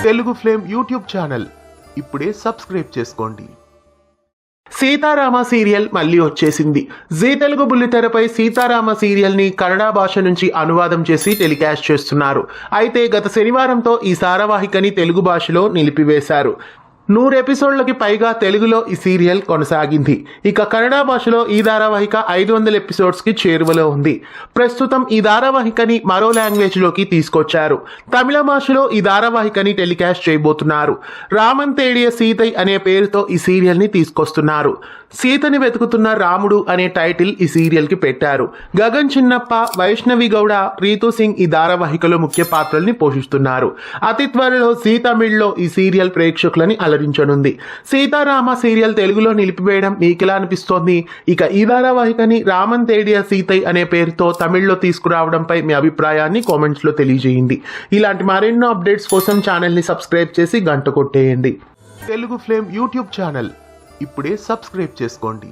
Telugu flame YouTube channel ఇప్పుడే subscribe చేసుకోండి. Sitarama serial మళ్ళీ వచ్చేసింది. జీ తెలుగు బుల్లితెరపై సీతారామ సీరియల్ ని కన్నడ భాష నుంచి అనువాదం చేసి టెలికాస్ట్ చేస్తున్నారు. అయితే గత శనివారంతో ఈ ధారావాహికని తెలుగు భాషలో నిలిపివేశారు. 100 ఎపిసోడ్లకి పైగా తెలుగులో ఈ సీరియల్ కొనసాగింది. ఇక కన్నడ భాషలో ఈ ధారావాహిక 500 ఎపిసోడ్స్కి చేరువలో ఉంది. ప్రస్తుతం ఈ ధారావాహికని మరో లాంగ్వేజ్లోకి తీసుకొచ్చారు. తమిళ భాషలో ఈ ధారావాహికని టెలికాస్ట్ చేయబోతున్నారు. రామన్ తేడియ సీతై అనే పేరుతో ఈ సీరియల్ని తీసుకొస్తున్నారు. సీతని వెతుకుతున్న రాముడు అనే టైటిల్ ఈ సీరియల్కి పెట్టారు. గగన్ చిన్నప్ప, వైష్ణవి గౌడ, రీతూ సింగ్ ఈ ధారావాహికలో ముఖ్య పాత్రల్ని పోషిస్తున్నారు. అతి త్వరలో జీ తమిళ్లో ఈ సీరియల్ ప్రేక్షకులని అలరించనుంది. సీతారామ సీరియల్ తెలుగులో నిలిపివేయడం మీకెలా అనిపిస్తోంది? ఇక ఈ ధారావాహికని రామన్ తేడియ సీతై అనే పేరుతో తమిళ్లో తీసుకురావడంపై మీ అభిప్రాయాన్ని కామెంట్స్లో తెలియజేయండి. ఇలాంటి మరెన్నో అప్డేట్స్ కోసం ఛానల్ని సబ్స్క్రైబ్ చేసి గంట కొట్టేయండి. తెలుగు ఫ్లేమ్ యూట్యూబ్ ఛానల్ ఇప్పుడే సబ్స్క్రైబ్ చేసుకోండి.